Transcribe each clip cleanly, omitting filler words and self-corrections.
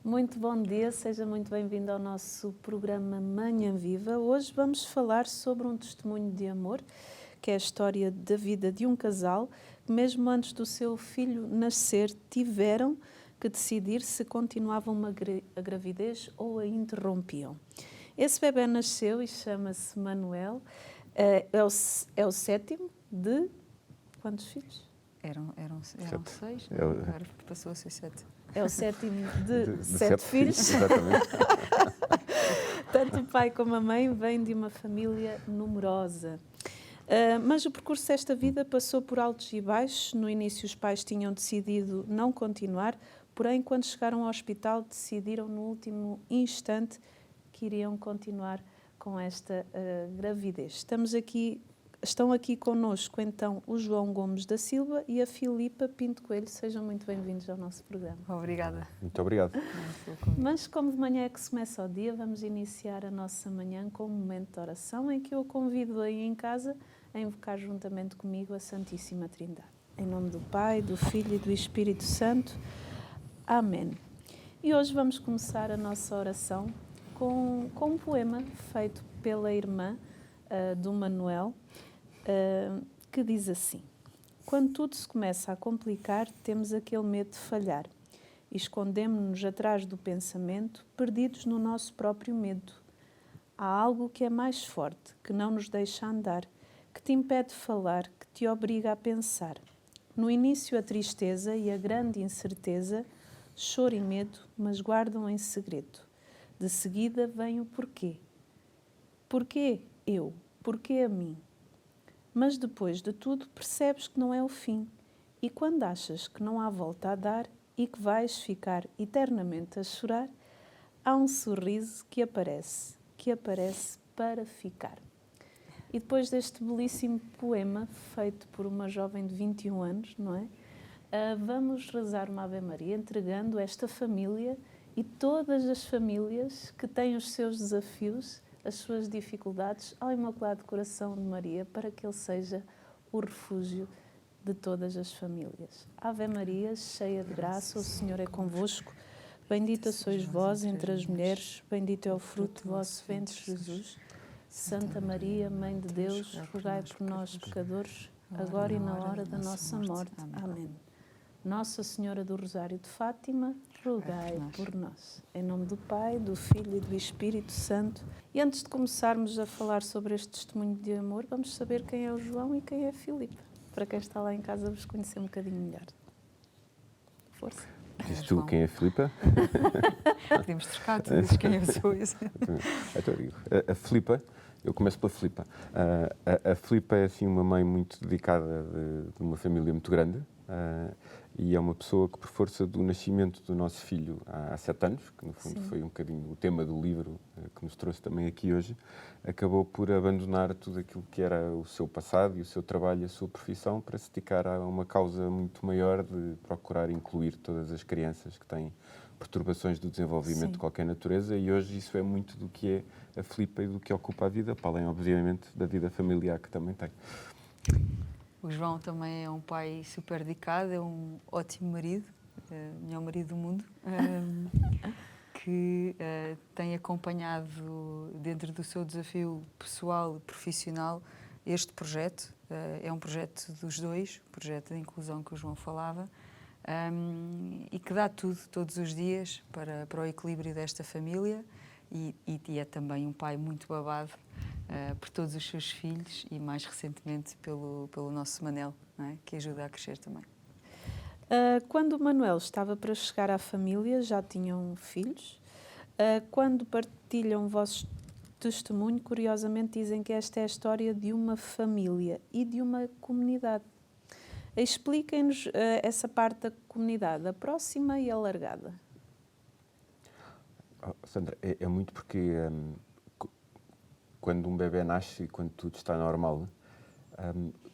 Muito bom dia, seja muito bem-vindo ao nosso programa Manhã Viva. Hoje vamos falar sobre um testemunho de amor, que é a história da vida de um casal que mesmo antes do seu filho nascer tiveram que decidir se continuavam a gravidez ou a interrompiam. Esse bebê nasceu e chama-se Manuel, é o sétimo de quantos filhos? Eram 6, agora passou a ser 7. É o sétimo de 7 filhos. Exatamente. Tanto o pai como a mãe vêm de uma família numerosa. Mas o percurso desta vida passou por altos e baixos. No início os pais tinham decidido não continuar, porém quando chegaram ao hospital decidiram no último instante que iriam continuar com esta gravidez. Estão aqui connosco então o João Gomes da Silva e a Filipa Pinto Coelho. Sejam muito bem-vindos ao nosso programa. Obrigada. Muito obrigado. Mas como de manhã é que se começa o dia, vamos iniciar a nossa manhã com um momento de oração em que eu convido aí em casa a invocar juntamente comigo a Santíssima Trindade. Em nome do Pai, do Filho e do Espírito Santo. Amém. E hoje vamos começar a nossa oração com um poema feito pela irmã do Manuel, que diz assim: quando tudo se começa a complicar, temos aquele medo de falhar e escondemo-nos atrás do pensamento, perdidos no nosso próprio medo. Há algo que é mais forte, que não nos deixa andar, que te impede de falar, que te obriga a pensar. No início a tristeza e a grande incerteza, choro e medo, mas guardam em segredo. De seguida vem o porquê. Porquê eu? Porquê a mim? Mas depois de tudo percebes que não é o fim. E quando achas que não há volta a dar e que vais ficar eternamente a chorar, há um sorriso que aparece para ficar. E depois deste belíssimo poema, feito por uma jovem de 21 anos, não é? Vamos rezar uma Ave Maria, entregando esta família e todas as famílias que têm os seus desafios, as suas dificuldades, ao Imaculado Coração de Maria, para que ele seja o refúgio de todas as famílias. Ave Maria, cheia de graça, o Senhor é convosco. Bendita sois vós entre as mulheres, bendito é o fruto do vosso ventre, Jesus. Santa Maria, Mãe de Deus, rogai por nós, pecadores, agora e na hora da nossa morte. Amém. Nossa Senhora do Rosário de Fátima, rogai por nós. Em nome do Pai, do Filho e do Espírito Santo. E antes de começarmos a falar sobre este testemunho de amor, vamos saber quem é o João e quem é a Filipa, para quem está lá em casa vos conhecer um bocadinho melhor. Força. Diz tu quem é a Filipa? Podemos trocar, tu dizes quem eu sou. Então eu digo, a Filipa, eu começo pela Filipa. A Filipa é assim uma mãe muito dedicada de uma família muito grande. E é uma pessoa que, por força do nascimento do nosso filho há 7 anos, que no fundo foi um bocadinho o tema do livro que nos trouxe também aqui hoje, acabou por abandonar tudo aquilo que era o seu passado e o seu trabalho e a sua profissão para se dedicar a uma causa muito maior de procurar incluir todas as crianças que têm perturbações do desenvolvimento de qualquer natureza, e hoje isso é muito do que é a Filipa e do que ocupa a vida, para além, obviamente, da vida familiar que também tem. O João também é um pai super dedicado, é um ótimo marido, o melhor marido do mundo, que tem acompanhado dentro do seu desafio pessoal e profissional este projeto. É um projeto dos dois, o projeto de inclusão que o João falava, e que dá tudo, todos os dias, para o equilíbrio desta família, e é também um pai muito babado por todos os seus filhos e mais recentemente pelo nosso Manel, não é? Que ajuda a crescer também. Quando o Manuel estava para chegar à família, já tinham filhos. Quando partilham o vosso testemunho, curiosamente dizem que esta é a história de uma família e de uma comunidade. Expliquem-nos essa parte da comunidade, a próxima e a alargada. Sandra, é muito porque quando um bebê nasce e quando tudo está normal,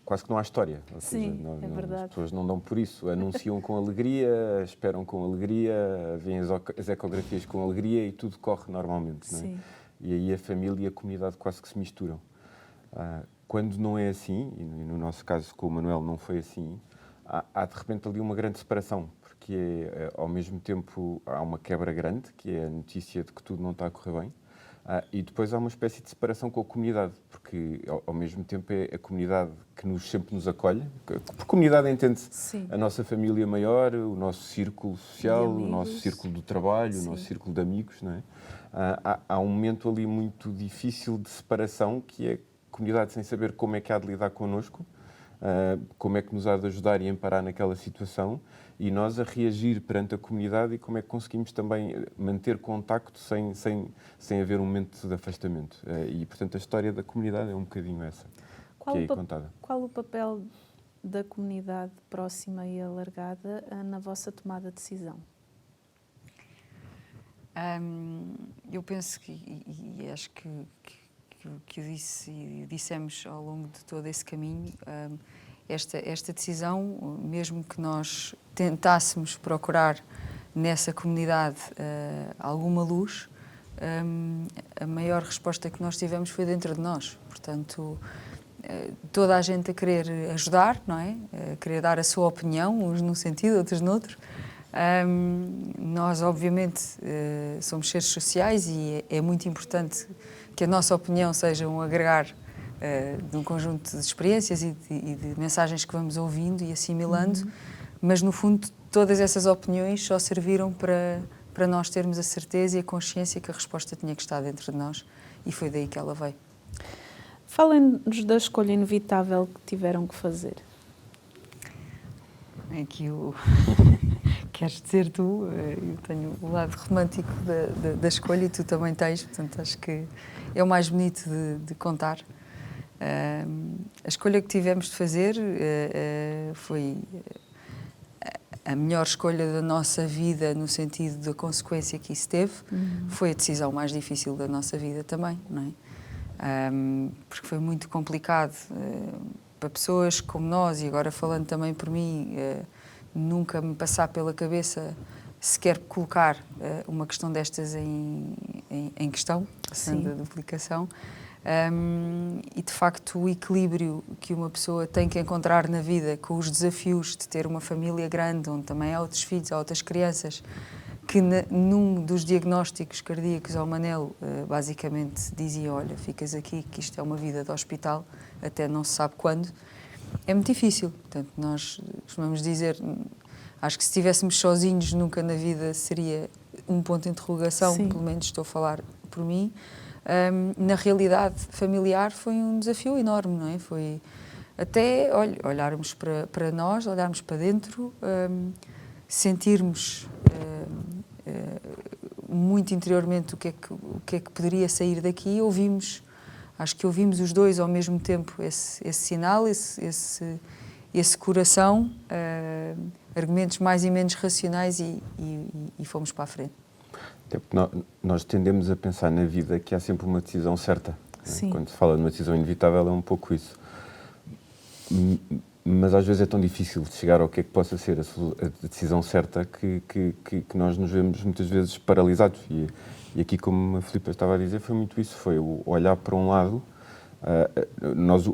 quase que não há história. Ou seja, é verdade. As pessoas não dão por isso. Anunciam com alegria, esperam com alegria, veem as ecografias com alegria e tudo corre normalmente. Não é? Sim. E aí a família e a comunidade quase que se misturam. Quando não é assim, e no nosso caso com o Manuel não foi assim, há de repente ali uma grande separação, porque que é, ao mesmo tempo, há uma quebra grande, que é a notícia de que tudo não está a correr bem. E depois há uma espécie de separação com a comunidade, porque ao mesmo tempo é a comunidade que sempre nos acolhe. Por comunidade entende-se a nossa família maior, o nosso círculo social, o nosso círculo do trabalho, o nosso círculo de amigos, não é? Há um momento ali muito difícil de separação, que é a comunidade sem saber como é que há de lidar connosco, como é que nos há de ajudar e amparar naquela situação, e nós a reagir perante a comunidade, e como é que conseguimos também manter contacto sem haver um momento de afastamento. E, portanto, a história da comunidade é um bocadinho essa, que é aí contada. Qual o papel da comunidade próxima e alargada na vossa tomada de decisão? Eu penso que, e acho que eu disse e dissemos ao longo de todo esse caminho, esta decisão, mesmo que nós tentássemos procurar nessa comunidade alguma luz, a maior resposta que nós tivemos foi dentro de nós. Portanto, toda a gente a querer ajudar, não é? A querer dar a sua opinião, uns num sentido, outros noutro. Nós, obviamente, somos seres sociais e é muito importante que a nossa opinião seja um agregar de um conjunto de experiências e de mensagens que vamos ouvindo e assimilando, mas, no fundo, todas essas opiniões só serviram para nós termos a certeza e a consciência que a resposta tinha que estar dentro de nós, e foi daí que ela veio. Falem-nos da escolha inevitável que tiveram que fazer. É que queres dizer tu, eu tenho o lado romântico da escolha e tu também tens, portanto acho que é o mais bonito de contar. A escolha que tivemos de fazer foi a melhor escolha da nossa vida, no sentido da consequência que isso teve. Foi a decisão mais difícil da nossa vida também, não é? Porque foi muito complicado para pessoas como nós, e agora falando também por mim, nunca me passar pela cabeça sequer colocar uma questão destas em questão, da duplicação. E de facto o equilíbrio que uma pessoa tem que encontrar na vida com os desafios de ter uma família grande, onde também há outros filhos, há outras crianças, que num dos diagnósticos cardíacos ao Manel basicamente dizia: olha, ficas aqui, que isto é uma vida de hospital, até não se sabe quando. É muito difícil. Portanto, nós costumamos dizer, acho que se estivéssemos sozinhos nunca na vida seria um ponto de interrogação, pelo menos estou a falar por mim. Na realidade familiar foi um desafio enorme, não é? Foi até olharmos para nós, olharmos para dentro, sentirmos muito interiormente o que é que poderia sair daqui. Acho que ouvimos os dois ao mesmo tempo esse sinal, esse coração, argumentos mais e menos racionais, e fomos para a frente. Até porque nós tendemos a pensar na vida que há sempre uma decisão certa. Sim. Quando se fala de uma decisão inevitável é um pouco isso. Mas às vezes é tão difícil de chegar ao que é que possa ser a decisão certa que nós nos vemos muitas vezes paralisados. E aqui, como a Filipa estava a dizer, foi muito isso, foi o olhar para um lado.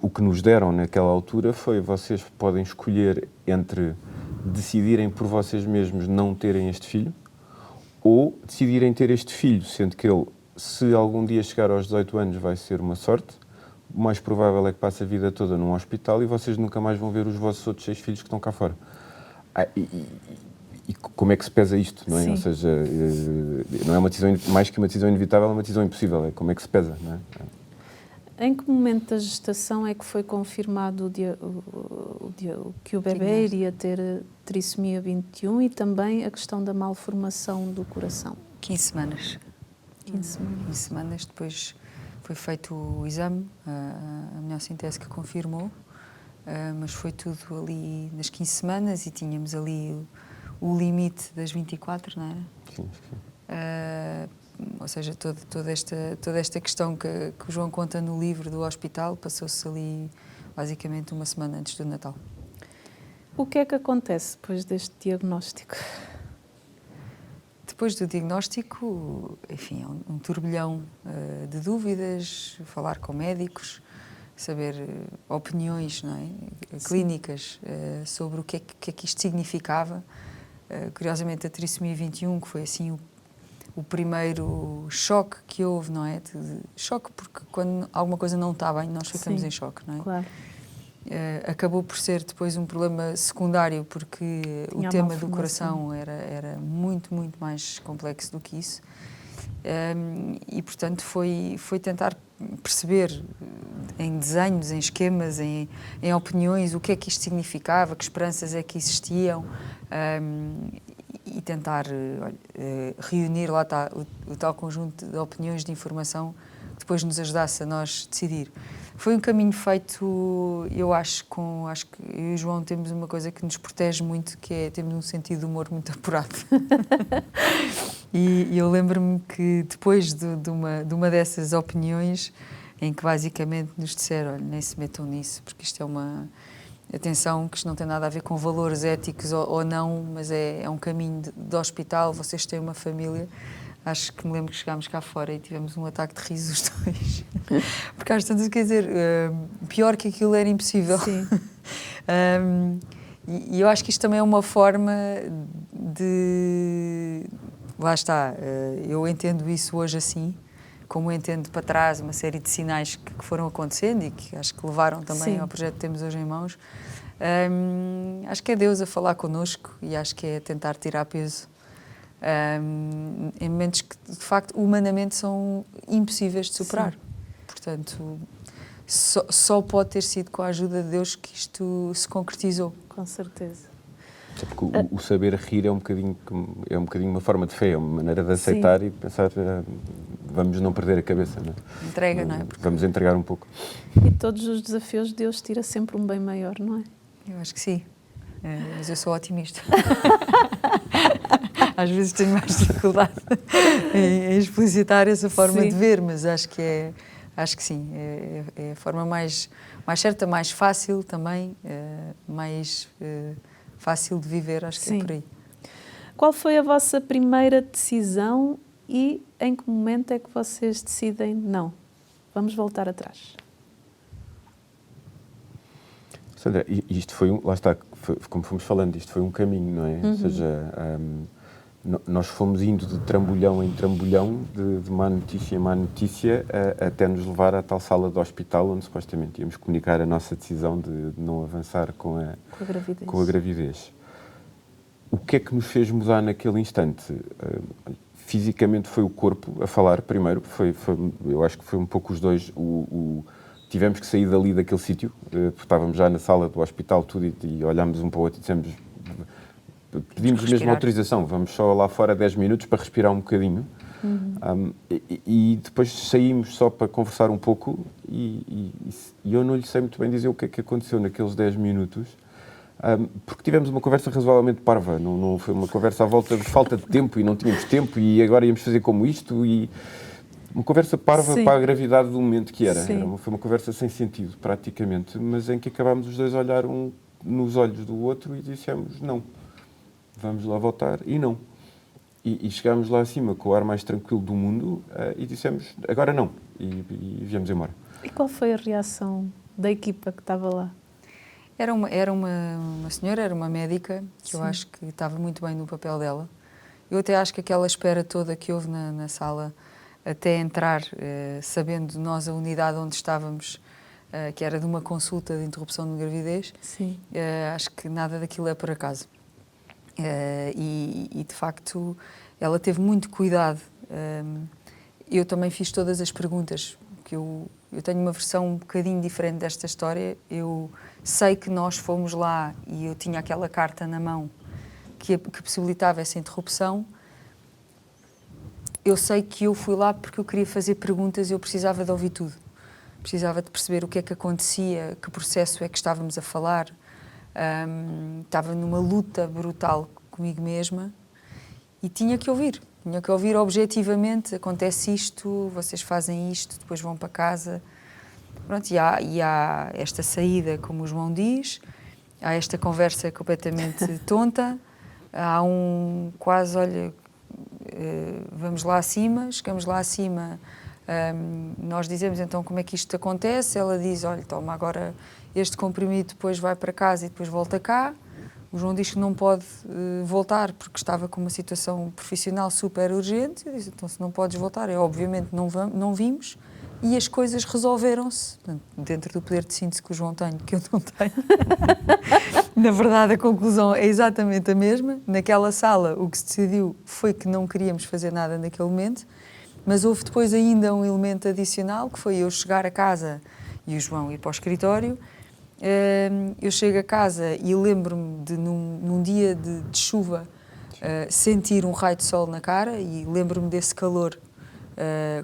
O que nos deram naquela altura foi: vocês podem escolher entre decidirem por vocês mesmos não terem este filho, ou decidirem ter este filho, sendo que ele, se algum dia chegar aos 18 anos, vai ser uma sorte. O mais provável é que passe a vida toda num hospital e vocês nunca mais vão ver os vossos outros 6 filhos que estão cá fora. E como é que se pesa isto, não é? Sim. Ou seja, não é uma decisão, mais que uma decisão inevitável, é uma decisão impossível. É como é que se pesa, não é? Em que momento da gestação é que foi confirmado que o bebê iria ter trissomia 21 e também a questão da malformação do coração? 15 semanas. 15 semanas. 15 semanas depois foi feito o exame, a amniocentese que confirmou, mas foi tudo ali nas 15 semanas e tínhamos ali o limite das 24, não era? Sim. Ou seja, toda esta questão que o João conta no livro do hospital passou-se ali basicamente uma semana antes do Natal. O que é que acontece depois deste diagnóstico? Depois do diagnóstico, enfim, é um turbilhão de dúvidas, falar com médicos, saber opiniões, não é? Clínicas sobre o que é que isto significava. curiosamente, a trissomia 21, que foi assim o primeiro choque que houve, não é? Choque porque quando alguma coisa não está bem, nós ficamos em choque, não é? Claro. Acabou por ser depois um problema secundário, porque o tema do coração era muito, muito mais complexo do que isso. E, portanto, foi tentar perceber em desenhos, em esquemas, em opiniões, o que é que isto significava, que esperanças é que existiam, e tentar reunir lá está, o tal conjunto de opiniões, de informação, que depois nos ajudasse a nós decidir. Foi um caminho feito, eu acho que eu e o João temos uma coisa que nos protege muito, que é temos um sentido de humor muito apurado. E eu lembro-me que depois de uma dessas opiniões, em que basicamente nos disseram, olha, nem se metam nisso, porque isto é uma... Atenção, que isto não tem nada a ver com valores éticos ou não, mas é um caminho de hospital, vocês têm uma família. Acho que me lembro que chegámos cá fora e tivemos um ataque de riso os dois. Porque às tantas, quer dizer, pior que aquilo era impossível. Sim. E eu acho que isto também é uma forma de... Lá está, eu entendo isso hoje assim, como eu entendo para trás uma série de sinais que foram acontecendo e que acho que levaram também Sim. ao projeto que temos hoje em mãos. Acho que é Deus a falar connosco e acho que é tentar tirar peso em momentos que, de facto, humanamente são impossíveis de superar. Sim. Portanto, só pode ter sido com a ajuda de Deus que isto se concretizou. Com certeza. Porque o saber rir é um bocadinho uma forma de fé, é uma maneira de aceitar. Sim. E pensar, vamos não perder a cabeça, não é? Entrega, não é? Porque vamos entregar um pouco. E todos os desafios, Deus tira sempre um bem maior, não é? Eu acho que sim. Mas eu sou otimista. Às vezes tenho mais dificuldade em explicitar essa forma de ver, mas acho que sim. É a forma mais certa, mais fácil também, mais fácil de viver, acho que é por aí. Qual foi a vossa primeira decisão e em que momento é que vocês decidem não? Vamos voltar atrás. Sandra, isto foi lá está, como fomos falando, isto foi um caminho, não é? Ou seja, nós fomos indo de trambolhão em trambolhão, de má notícia em má notícia, até nos levar à tal sala do hospital onde supostamente íamos comunicar a nossa decisão de não avançar com a gravidez. O que é que nos fez mudar naquele instante? Fisicamente foi o corpo a falar primeiro, eu acho que foi um pouco os dois. Tivemos que sair dali daquele sítio, porque estávamos já na sala do hospital tudo, e olhámos um para o outro e dissemos, pedimos mesmo autorização, vamos só lá fora 10 minutos para respirar um bocadinho. E depois saímos só para conversar um pouco e eu não lhe sei muito bem dizer o que é que aconteceu naqueles 10 minutos, porque tivemos uma conversa razoavelmente parva, não foi uma conversa à volta de falta de tempo e não tínhamos tempo e agora íamos fazer como isto e... Uma conversa parva para a gravidade do momento que era. Foi uma conversa sem sentido, praticamente, mas em que acabámos os dois a olhar um nos olhos do outro e dissemos não. Vamos lá voltar e não. E chegámos lá acima com o ar mais tranquilo do mundo e dissemos agora não. E viemos embora. E qual foi a reação da equipa que estava lá? Era uma senhora, era uma médica, que eu acho que estava muito bem no papel dela. Eu até acho que aquela espera toda que houve na sala... até entrar, sabendo nós a unidade onde estávamos, que era de uma consulta de interrupção de gravidez, acho que nada daquilo é por acaso. E de facto, ela teve muito cuidado. Eu também fiz todas as perguntas, porque eu tenho uma versão um bocadinho diferente desta história. Eu sei que nós fomos lá e eu tinha aquela carta na mão que possibilitava essa interrupção. Eu sei que eu fui lá porque eu queria fazer perguntas e eu precisava de ouvir tudo. Precisava de perceber o que é que acontecia, que processo é que estávamos a falar. Estava numa luta brutal comigo mesma e tinha que ouvir. Tinha que ouvir objetivamente, acontece isto, vocês fazem isto, depois vão para casa. Pronto, e há esta saída, como o João diz, há esta conversa completamente tonta, há quase, olha... vamos lá acima, chegamos lá acima, nós dizemos então como é que isto acontece, ela diz, olha, toma agora este comprimido, depois vai para casa e depois volta cá, o João diz que não pode voltar porque estava com uma situação profissional super urgente. Eu disse, então se não podes voltar, obviamente não vimos, e as coisas resolveram-se. Dentro do poder de síntese que o João tem, que eu não tenho. Na verdade, a conclusão é exatamente a mesma. Naquela sala, o que se decidiu foi que não queríamos fazer nada naquele momento, mas houve depois ainda um elemento adicional, que foi eu chegar a casa e o João ir para o escritório. Eu chego a casa e lembro-me de, num dia de chuva, sentir um raio de sol na cara, e lembro-me desse calor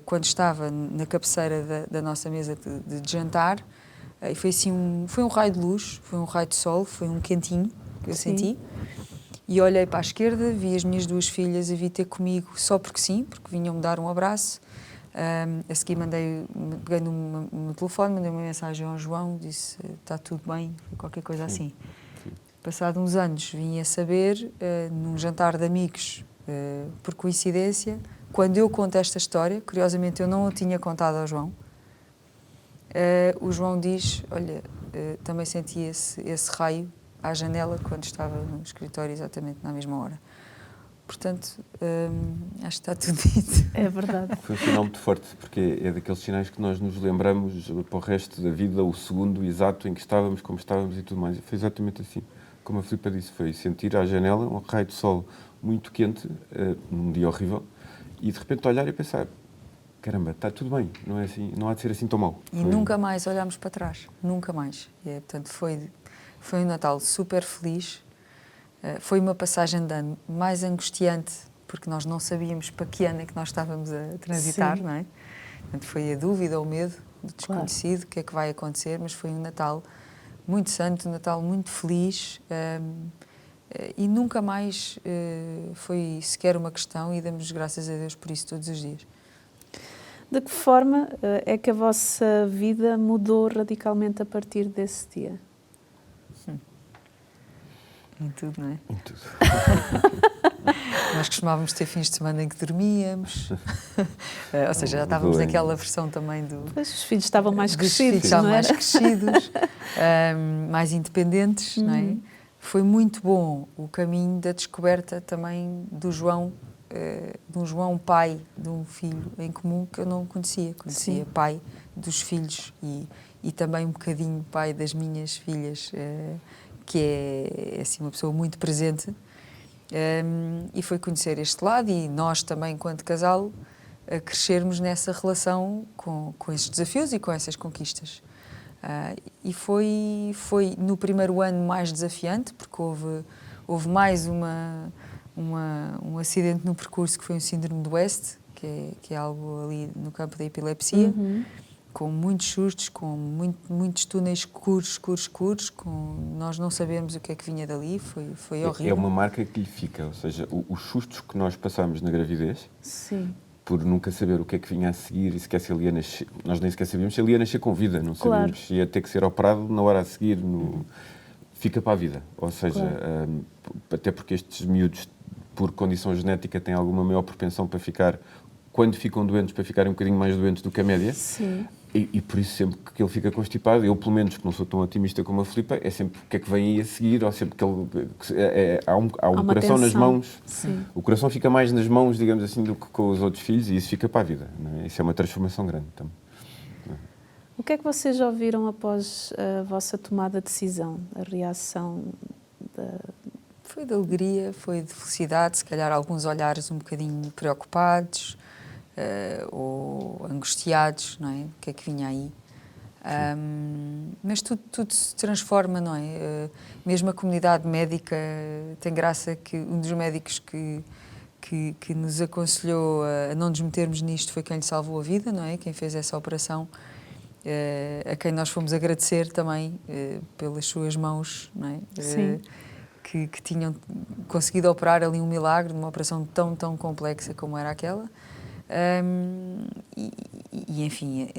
quando estava na cabeceira da nossa mesa de jantar. E foi assim foi um raio de luz, foi um raio de sol, foi um quentinho que eu senti. E olhei para a esquerda, vi as minhas 2 filhas a vir ter comigo só porque sim, porque vinham-me dar um abraço. A seguir peguei no telefone, mandei uma mensagem ao João, disse está tudo bem, qualquer coisa assim. Passado uns anos vim a saber, num jantar de amigos, por coincidência, quando eu conto esta história, curiosamente eu não a tinha contado ao João, o João diz, olha, também senti esse raio à janela quando estava no escritório exatamente na mesma hora. Portanto, acho que está tudo dito. É verdade. Foi um sinal muito forte, porque é daqueles sinais que nós nos lembramos para o resto da vida, o segundo exato em que estávamos, como estávamos e tudo mais. E foi exatamente assim, como a Filipa disse, foi sentir à janela um raio de sol muito quente, num dia horrível, e de repente olhar e pensar, caramba, está tudo bem, não é assim, não há de ser assim tão mau. E nunca mais olhámos para trás, nunca mais. E, portanto, foi um Natal super feliz. Foi uma passagem de ano mais angustiante, porque nós não sabíamos para que ano é que nós estávamos a transitar, não é? Portanto, foi a dúvida, o medo do desconhecido, o que é que vai acontecer, mas foi um Natal muito santo, um Natal muito feliz, e nunca mais foi sequer uma questão, e damos graças a Deus por isso todos os dias. De que forma é que a vossa vida mudou radicalmente a partir desse dia? Em tudo, não é? Em tudo. Nós costumávamos ter fins de semana em que dormíamos, ou seja, já estávamos naquela versão também do... Pois, os filhos estavam mais crescidos, estavam não era? mais crescidos, mais independentes, não é? Foi muito bom o caminho da descoberta também do João, de um João pai de um filho em comum que eu não conhecia. Conhecia pai dos filhos e também um bocadinho pai das minhas filhas, que é assim, uma pessoa muito presente, e foi conhecer este lado, e nós também, enquanto casal, a crescermos nessa relação com esses desafios e com essas conquistas. E foi no primeiro ano mais desafiante, porque houve mais um acidente no percurso, que foi um síndrome do West, que é algo ali no campo da epilepsia, com muitos sustos, com muitos túneis escuros, nós não sabemos o que é que vinha dali, foi horrível. É uma marca que lhe fica, ou seja, os sustos que nós passamos na gravidez, Sim. por nunca saber o que é que vinha a seguir, e sequer se ele ia nascer, nós nem sequer sabíamos se ele ia nascer com vida, não sabíamos se ia ter que ser operado na hora a seguir, fica para a vida, ou seja, até porque estes miúdos, por condição genética, têm alguma maior propensão para ficar, quando ficam doentes, para ficarem um bocadinho mais doentes do que a média. Sim. E por isso, sempre que ele fica constipado, eu, pelo menos, que não sou tão otimista como a Filipa, é sempre o que é que vem aí a seguir, ou sempre que ele... há um coração nas mãos. Sim. O coração fica mais nas mãos, digamos assim, do que com os outros filhos, e isso fica para a vida. Não é? Isso é uma transformação grande também. O que é que vocês ouviram após a vossa tomada de decisão? A reação da... Foi de alegria, foi de felicidade, se calhar alguns olhares um bocadinho preocupados, ou angustiados, não é? O que é que vinha aí? Mas tudo se transforma, não é? Mesmo a comunidade médica, tem graça que um dos médicos que nos aconselhou a não nos metermos nisto foi quem lhe salvou a vida, não é? Quem fez essa operação, a quem nós fomos agradecer também pelas suas mãos, não é? Sim. Que tinham conseguido operar ali um milagre, numa operação tão complexa como era aquela. Enfim,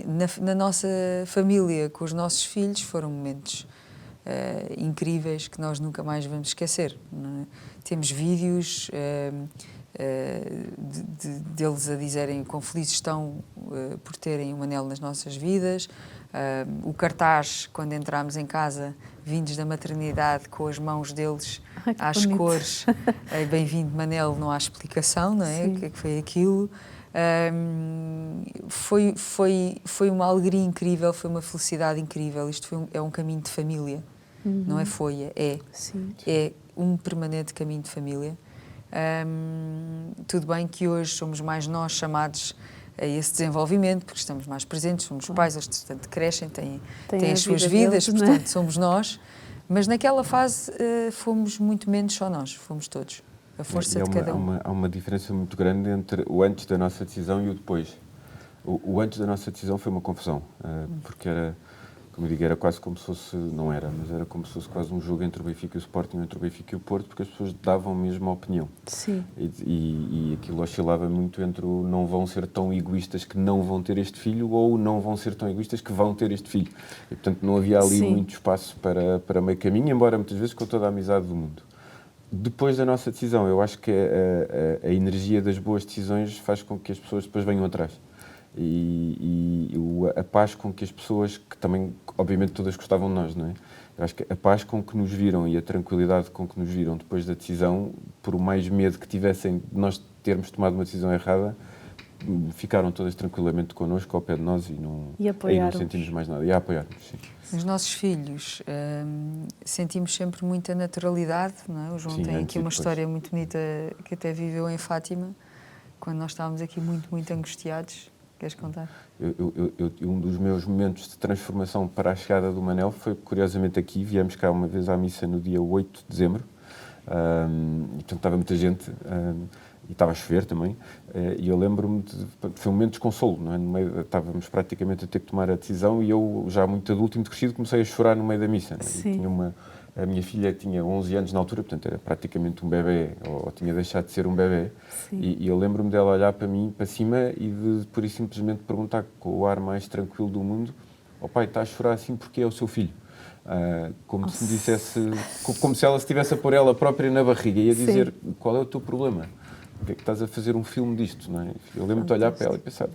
na nossa família, com os nossos filhos, foram momentos incríveis que nós nunca mais vamos esquecer. Não é? Temos vídeos deles a dizerem quão felizes estão por terem um anel nas nossas vidas. O cartaz, quando entramos em casa, vindos da maternidade, com as mãos deles às bonito. cores. Bem-vindo, Manel, não há explicação, não é? Sim. O que é que foi aquilo? Foi uma alegria incrível, foi uma felicidade incrível. Isto é um caminho de família, não é Sim. é um permanente caminho de família. Tudo bem que hoje somos mais nós chamados a esse desenvolvimento, porque estamos mais presentes, somos pais, eles portanto, crescem, têm Tem a as suas vida vidas, deles, não é? portanto somos nós, mas naquela fase fomos muito menos só nós, fomos todos, a força de cada um. Há uma diferença muito grande entre o antes da nossa decisão e o depois. O antes da nossa decisão foi uma confusão, porque era, como eu digo, era quase como se fosse, não era, mas era como se fosse quase um jogo entre o Benfica e o Sporting, entre o Benfica e o Porto, porque as pessoas davam mesmo a opinião. Sim. E aquilo oscilava muito entre o não vão ser tão egoístas que não vão ter este filho ou não vão ser tão egoístas que vão ter este filho. E, portanto, não havia ali Sim. muito espaço para meio caminho, embora muitas vezes com toda a amizade do mundo. Depois da nossa decisão, eu acho que a energia das boas decisões faz com que as pessoas depois venham atrás. A paz com que as pessoas, que também, obviamente, todas gostavam de nós, não é? Eu acho que a paz com que nos viram e a tranquilidade com que nos viram depois da decisão, por o mais medo que tivessem de nós termos tomado uma decisão errada, ficaram todas tranquilamente connosco, ao pé de nós e não sentimos mais nada. E a apoiar-nos, sim. Os nossos filhos sentimos sempre muita naturalidade, não é? O João tem aqui uma história muito bonita que até viveu em Fátima, quando nós estávamos aqui muito, muito angustiados. Queres contar? Um dos meus momentos de transformação para a chegada do Manel foi, curiosamente, aqui. Viemos cá uma vez à missa no dia 8 de dezembro. E, portanto, estava muita gente e estava a chover também. E eu lembro-me foi um momento de desconsolo, não é? No meio, estávamos praticamente a ter que tomar a decisão e eu, já muito adulto e muito crescido, comecei a chorar no meio da missa. Não é? E tinha a minha filha tinha 11 anos na altura, portanto era praticamente um bebê, ou tinha deixado de ser um bebê. E eu lembro-me dela olhar para mim, para cima, e de pura e simplesmente perguntar com o ar mais tranquilo do mundo: "Oh pai, está a chorar assim porque é o seu filho?" Como se me dissesse, como se ela estivesse a pôr ela própria na barriga e a dizer: "Qual é o teu problema? Porque é que estás a fazer um filme disto?" Não é? Eu lembro-me de olhar para ela e pensar...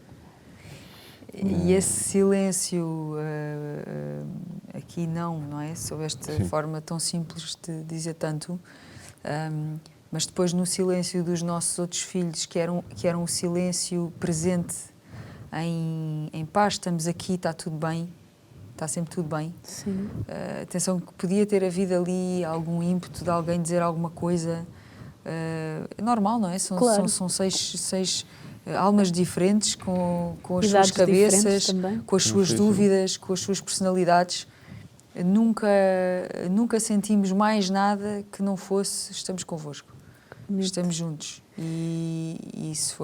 E esse silêncio aqui não é? Sob esta forma tão simples de dizer tanto, mas depois no silêncio dos nossos outros filhos, que eram o silêncio presente em paz, estamos aqui, está tudo bem, está sempre tudo bem. Sim. Atenção que podia ter havido ali algum ímpeto de alguém dizer alguma coisa, é normal, não é? São seis almas diferentes, com as idades suas cabeças, também, com as suas dúvidas, com as suas personalidades. Nunca sentimos mais nada que não fosse estamos convosco, estamos juntos. E isso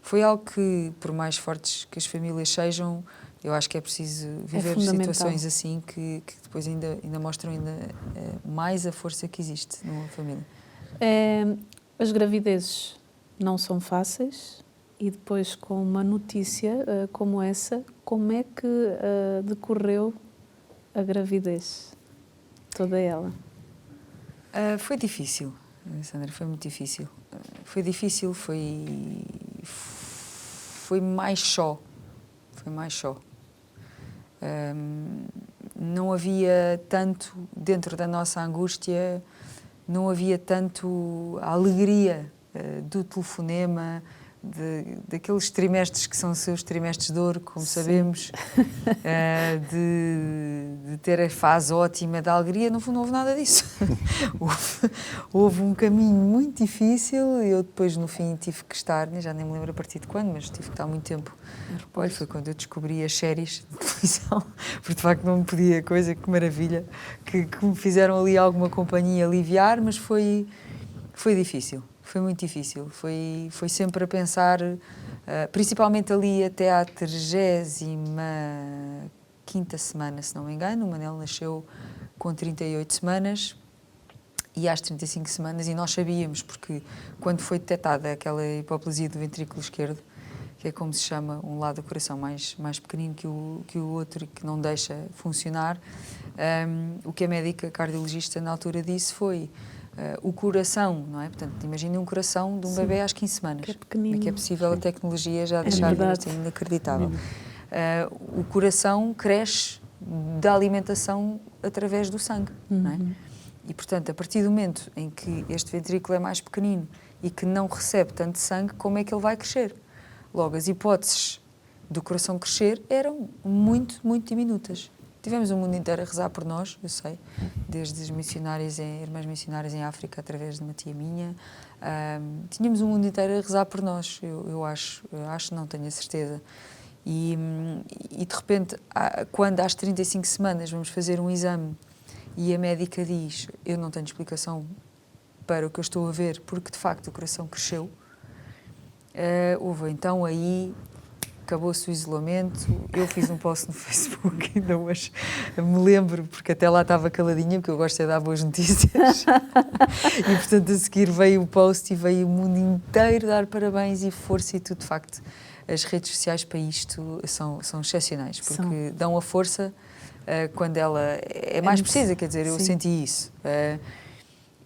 foi algo que, por mais fortes que as famílias sejam, eu acho que é preciso viver situações assim que depois ainda mostram mais a força que existe numa família. As gravidezes não são fáceis. E depois, com uma notícia como essa, como é que decorreu a gravidez? Toda ela? Foi difícil, Sandra, foi muito difícil. Foi difícil, foi mais só. Foi mais só. Não havia tanto, dentro da nossa angústia, não havia tanto a alegria do telefonema, daqueles trimestres que são os seus trimestres de ouro, como sabemos, de ter a fase ótima da alegria. Não houve nada disso. houve um caminho muito difícil e eu depois no fim tive que estar, já nem me lembro a partir de quando, mas tive que estar muito tempo. Olha, foi quando eu descobri as séries de televisão, porque de facto não me podia, que maravilha, que me fizeram ali alguma companhia aliviar, mas foi difícil. Foi muito difícil, foi sempre a pensar, principalmente ali até à 35ª semana, se não me engano. O Manel nasceu com 38 semanas e às 35 semanas, e nós sabíamos, porque quando foi detectada aquela hipoplasia do ventrículo esquerdo, que é como se chama um lado do coração mais pequenino que o outro e que não deixa funcionar, o que a médica cardiologista na altura disse foi... o coração, não é? Portanto, imagine um coração de um bebê às 15 semanas. Que é pequenino. Que é possível a tecnologia já deixar de ser inacreditável. O coração cresce da alimentação através do sangue, não é? E, portanto, a partir do momento em que este ventrículo é mais pequenino e que não recebe tanto sangue, como é que ele vai crescer? Logo, as hipóteses do coração crescer eram muito, muito diminutas. Tivemos o mundo inteiro a rezar por nós, eu sei, desde as irmãs missionárias em África, através de uma tia minha. Tínhamos o mundo inteiro a rezar por nós, eu acho, não tenho a certeza. E de repente, quando às 35 semanas vamos fazer um exame e a médica diz, eu não tenho explicação para o que eu estou a ver, porque de facto o coração cresceu, houve então aí... Acabou-se o isolamento, eu fiz um post no Facebook, ainda hoje me lembro, porque até lá estava caladinha, porque eu gosto de dar boas notícias. E, portanto, a seguir veio o post e veio o mundo inteiro dar parabéns e força e tudo. De facto, as redes sociais para isto são excepcionais, porque dão a força quando ela é mais precisa, quer dizer, eu senti isso.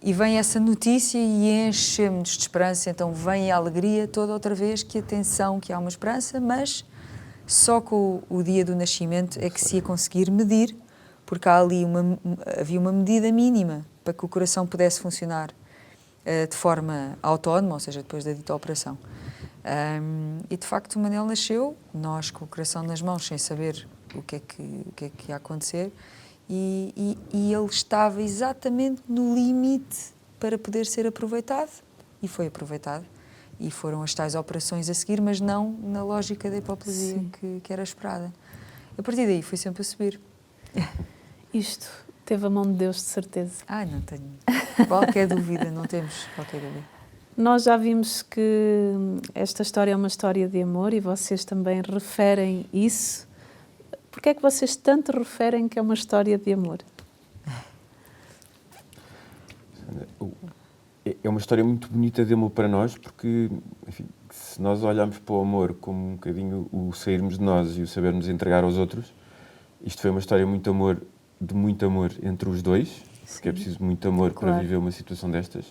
E vem essa notícia e enche-nos de esperança, então vem a alegria toda outra vez, que atenção, que há uma esperança, mas só com o dia do nascimento é que se ia conseguir medir, porque havia uma medida mínima para que o coração pudesse funcionar de forma autónoma, ou seja, depois da dita operação. E de facto o Manel nasceu, nós com o coração nas mãos, sem saber o que é que ia acontecer, e ele estava exatamente no limite para poder ser aproveitado, e foi aproveitado, e foram as tais operações a seguir, mas não na lógica da hipoplasia que era esperada. A partir daí foi sempre a subir. Isto teve a mão de Deus, de certeza. Não tenho qualquer dúvida, não temos qualquer dúvida. Nós já vimos que esta história é uma história de amor e vocês também referem isso. Porquê é que vocês tanto referem que é uma história de amor? É uma história muito bonita de amor para nós, porque, enfim, se nós olharmos para o amor como um bocadinho o sairmos de nós e o sabermos entregar aos outros, isto foi uma história de muito amor entre os dois, porque é preciso muito amor para viver uma situação destas.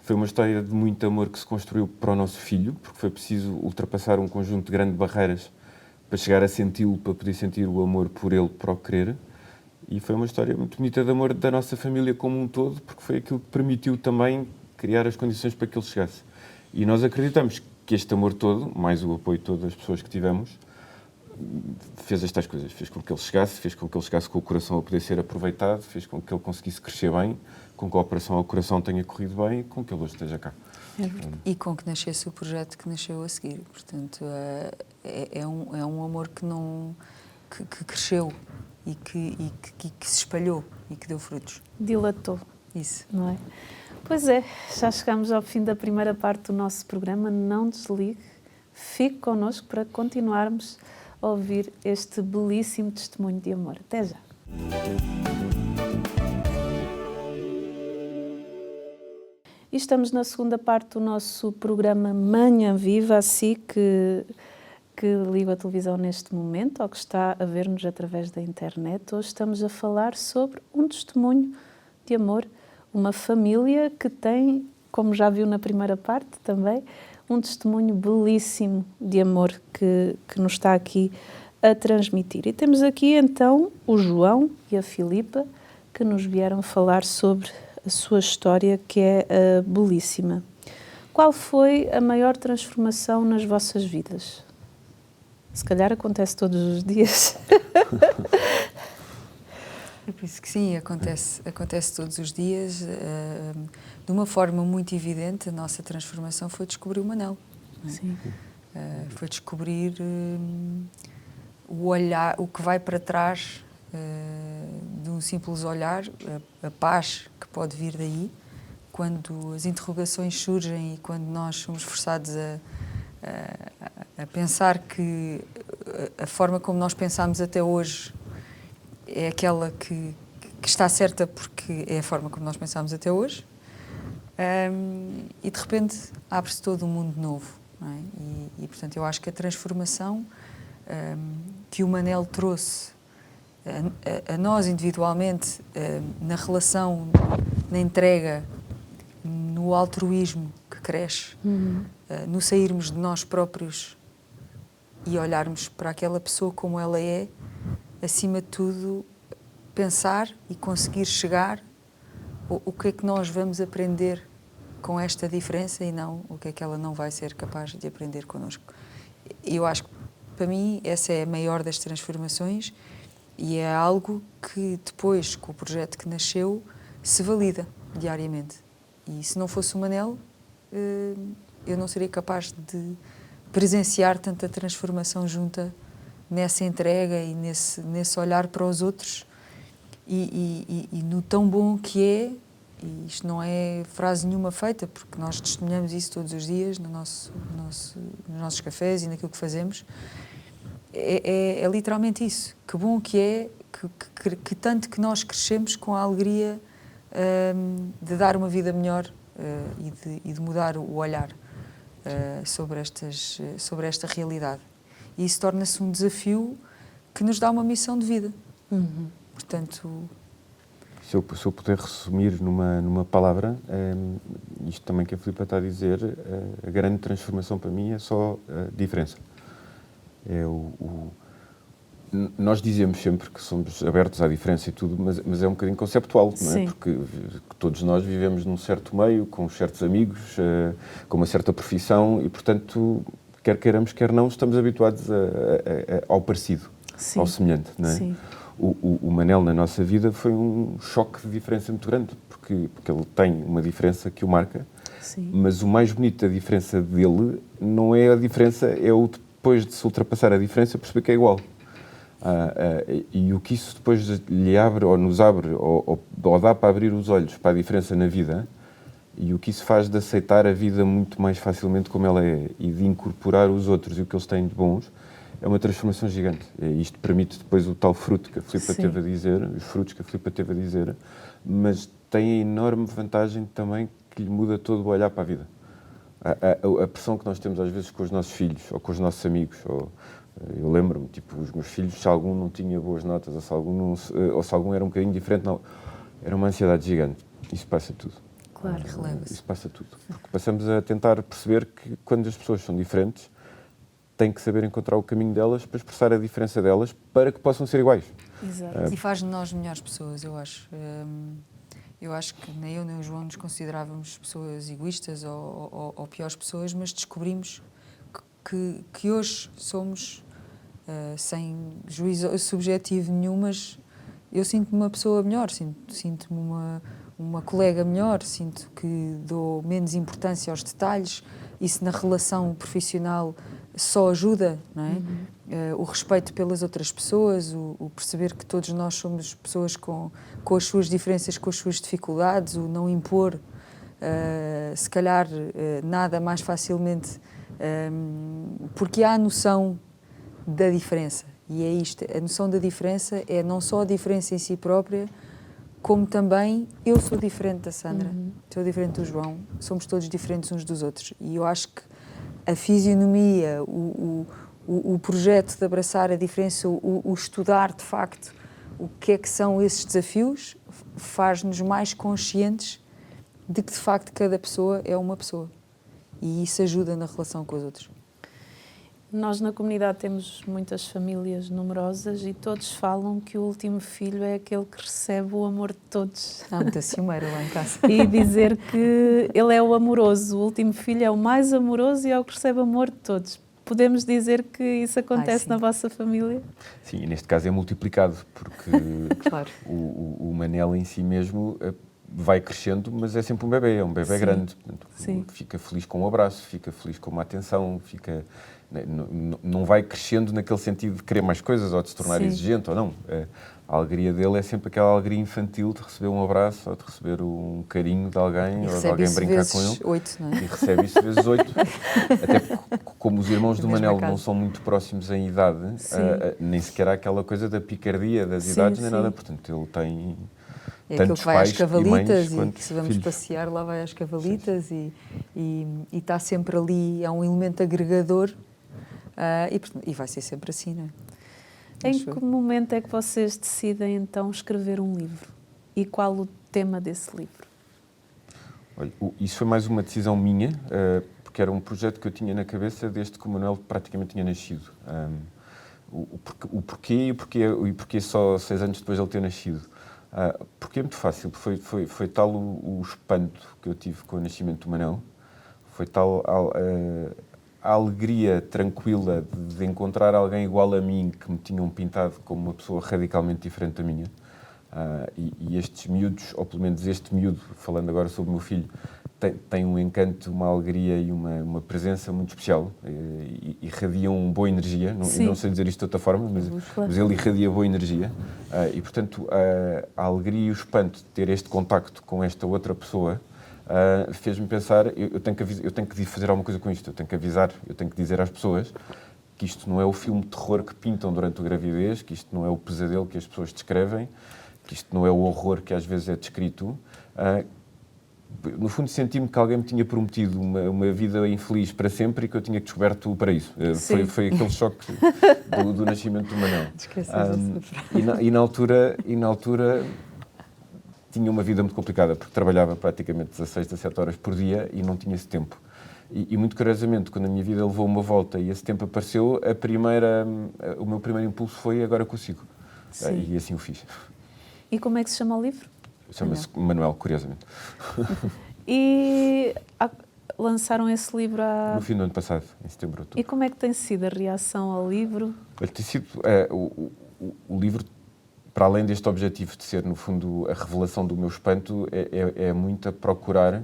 Foi uma história de muito amor que se construiu para o nosso filho, porque foi preciso ultrapassar um conjunto de grandes barreiras para chegar a senti-lo, para poder sentir o amor por ele, para o querer. E foi uma história muito bonita de amor da nossa família como um todo, porque foi aquilo que permitiu também criar as condições para que ele chegasse. E nós acreditamos que este amor todo, mais o apoio de todas as pessoas que tivemos, fez estas coisas. Fez com que ele chegasse com o coração a poder ser aproveitado, fez com que ele conseguisse crescer bem, com que a operação ao coração tenha corrido bem e com que ele hoje esteja cá. E com que nascesse o projeto que nasceu a seguir. Portanto, é um amor que cresceu e que se espalhou e que deu frutos. Dilatou. Isso. Não é? Pois é, já chegamos ao fim da primeira parte do nosso programa. Não desligue, fique connosco para continuarmos a ouvir este belíssimo testemunho de amor. Até já. E estamos na segunda parte do nosso programa Manhã Viva, assim que liga a televisão neste momento ou que está a ver-nos através da internet. Hoje estamos a falar sobre um testemunho de amor, uma família que tem, como já viu na primeira parte também, um testemunho belíssimo de amor que nos está aqui a transmitir. E temos aqui então o João e a Filipa que nos vieram falar sobre a sua história, que é belíssima. Qual foi a maior transformação nas vossas vidas? Se calhar acontece todos os dias. Eu penso que sim, acontece todos os dias. De uma forma muito evidente, a nossa transformação foi descobrir o Manel. Sim. Foi descobrir o olhar, o que vai para trás de um simples olhar, a paz que pode vir daí, quando as interrogações surgem e quando nós somos forçados a pensar que a forma como nós pensámos até hoje é aquela que está certa porque é a forma como nós pensámos até hoje, e de repente abre-se todo um mundo novo, não é? E portanto eu acho que a transformação que o Manel trouxe a nós individualmente, na relação, na entrega, no altruísmo que cresce, no sairmos de nós próprios e olharmos para aquela pessoa como ela é, acima de tudo, pensar e conseguir chegar o que é que nós vamos aprender com esta diferença e não o que é que ela não vai ser capaz de aprender connosco. Eu acho que, para mim, essa é a maior das transformações e é algo que depois, com o projeto que nasceu, se valida diariamente. E se não fosse o Manel, eu não seria capaz de presenciar tanta transformação junta nessa entrega e nesse olhar para os outros e no tão bom que é. E isto não é frase nenhuma feita, porque nós testemunhamos isso todos os dias nos nossos cafés e naquilo que fazemos. É literalmente isso. Que bom que é, que tanto que nós crescemos com a alegria de dar uma vida melhor e de mudar o olhar sobre esta realidade. E isso torna-se um desafio que nos dá uma missão de vida. Portanto... Se eu puder resumir numa palavra, isto também que a Filipa está a dizer, a grande transformação para mim é só a diferença. Nós dizemos sempre que somos abertos à diferença e tudo, mas é um bocadinho conceptual, não é? Porque todos nós vivemos num certo meio, com certos amigos, com uma certa profissão e, portanto, quer queiramos, quer não, estamos habituados ao parecido, ao semelhante, não é? Sim. O Manel, na nossa vida, foi um choque de diferença muito grande, porque ele tem uma diferença que o marca, mas o mais bonito da diferença dele não é a diferença, é o depois de se ultrapassar a diferença, perceber que é igual. E o que isso depois lhe abre, ou nos abre, ou dá para abrir os olhos para a diferença na vida, e o que isso faz de aceitar a vida muito mais facilmente como ela é, e de incorporar os outros e o que eles têm de bons, é uma transformação gigante. Isto permite depois o tal fruto que a Filipa teve a dizer, os frutos que a Filipa teve a dizer, mas tem a enorme vantagem também que lhe muda todo o olhar para a vida. A pressão que nós temos às vezes com os nossos filhos, ou com os nossos amigos, eu lembro-me, tipo, os meus filhos, se algum não tinha boas notas, ou se algum era um bocadinho diferente, não, era uma ansiedade gigante. Isso passa tudo. Claro. Isso passa tudo. Porque passamos a tentar perceber que quando as pessoas são diferentes, têm que saber encontrar o caminho delas para expressar a diferença delas para que possam ser iguais. Exato. E faz de nós melhores pessoas, eu acho. Eu acho que nem eu nem o João nos considerávamos pessoas egoístas ou piores pessoas, mas descobrimos que hoje somos, sem juízo subjetivo nenhum, mas eu sinto-me uma pessoa melhor, sinto-me uma colega melhor, sinto que dou menos importância aos detalhes. Isso na relação profissional só ajuda, não é? O respeito pelas outras pessoas, o perceber que todos nós somos pessoas com as suas diferenças, com as suas dificuldades, o não impor, se calhar, nada mais facilmente, porque há a noção da diferença. E é isto, a noção da diferença é não só a diferença em si própria, como também eu sou diferente da Sandra, sou diferente do João, somos todos diferentes uns dos outros. E eu acho que a fisionomia, o projeto de abraçar a diferença, o estudar de facto o que é que são esses desafios, faz-nos mais conscientes de que de facto cada pessoa é uma pessoa. E isso ajuda na relação com os outros. Nós na comunidade temos muitas famílias numerosas e todos falam que o último filho é aquele que recebe o amor de todos. Há muita ciumeira lá em casa. E dizer que ele é o amoroso, o último filho é o mais amoroso e é o que recebe amor de todos. Podemos dizer que isso acontece na vossa família? Sim, e neste caso é multiplicado, porque claro. o Manel em si mesmo vai crescendo, mas é sempre um bebê grande. Portanto, fica feliz com um abraço, fica feliz com uma atenção, não vai crescendo naquele sentido de querer mais coisas ou de se tornar exigente ou não. A alegria dele é sempre aquela alegria infantil de receber um abraço ou de receber um carinho de alguém ou de alguém brincar com ele. 8, não é? E recebe isso vezes 8. Até porque, como os irmãos do Manel não são muito próximos em idade, nem sequer há aquela coisa da picardia das idades nem nada. Portanto, ele tem... É aquele que vai às cavalitas e que se vamos passear lá vai às cavalitas e está sempre ali, é um elemento agregador e vai ser sempre assim, não é? Em que momento é que vocês decidem então escrever um livro? E qual o tema desse livro? Olha, isso foi mais uma decisão minha, porque era um projeto que eu tinha na cabeça desde que o Manuel praticamente tinha nascido. O porquê só 6 anos depois de ele ter nascido. Porque é muito fácil. Foi tal o espanto que eu tive com o nascimento do Manel, foi tal a alegria tranquila de encontrar alguém igual a mim, que me tinham pintado como uma pessoa radicalmente diferente da minha. E estes miúdos, ou pelo menos este miúdo, falando agora sobre o meu filho, tem um encanto, uma alegria e uma presença muito especial, e irradiam boa energia. Eu não sei dizer isto de outra forma, mas ele irradia boa energia. E, portanto, a alegria e o espanto de ter este contacto com esta outra pessoa fez-me pensar, eu tenho que fazer alguma coisa com isto, eu tenho que avisar, eu tenho que dizer às pessoas que isto não é o filme de terror que pintam durante a gravidez, que isto não é o pesadelo que as pessoas descrevem, que isto não é o horror que às vezes é descrito. No fundo, senti-me que alguém me tinha prometido uma vida infeliz para sempre e que eu tinha descoberto o paraíso. Foi aquele choque do nascimento do Manel. E na altura tinha uma vida muito complicada, porque trabalhava praticamente 16, 17 horas por dia e não tinha esse tempo. E muito curiosamente, quando a minha vida levou uma volta e esse tempo apareceu, o meu primeiro impulso foi: agora consigo. E assim o fiz. E como é que se chama o livro? Chama-se Manuel, curiosamente. E lançaram esse livro no fim do ano passado, em setembro, outubro. E como é que tem sido a reação ao livro? Tem sido o livro, para além deste objetivo de ser, no fundo, a revelação do meu espanto, é muito a procurar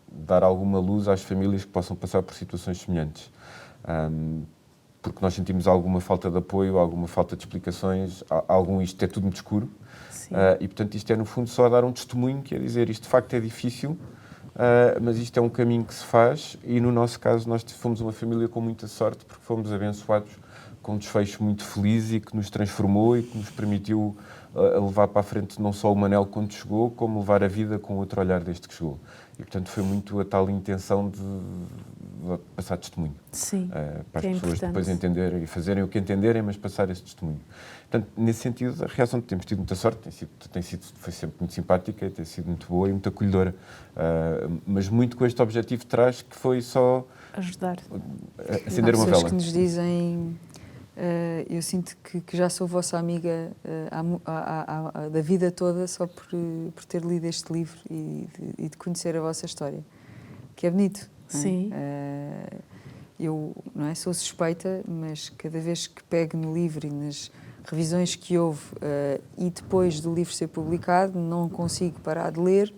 dar alguma luz às famílias que possam passar por situações semelhantes. Porque nós sentimos alguma falta de apoio, alguma falta de explicações, isto é tudo muito escuro. E, portanto, isto é, no fundo, só dar um testemunho, que é dizer, isto de facto é difícil, mas isto é um caminho que se faz, e no nosso caso nós fomos uma família com muita sorte, porque fomos abençoados com um desfecho muito feliz e que nos transformou e que nos permitiu levar para a frente não só o Manel quando chegou, como levar a vida com outro olhar desde que chegou. E, portanto, foi muito a tal intenção de passar testemunho. Sim, para as pessoas depois entenderem e fazerem o que entenderem, mas passar esse testemunho. Portanto, nesse sentido, a reação, temos tido muita sorte, foi sempre muito simpática, tem sido muito boa e muito acolhedora. Mas muito com este objetivo de trás, que foi só ajudar, acender uma vela. Há pessoas que nos dizem, eu sinto que já sou vossa amiga da vida toda só por ter lido este livro e de conhecer a vossa história, que é bonito. Sim. Eu sou suspeita, mas cada vez que pego no livro e nas revisões que houve e depois do livro ser publicado, não consigo parar de ler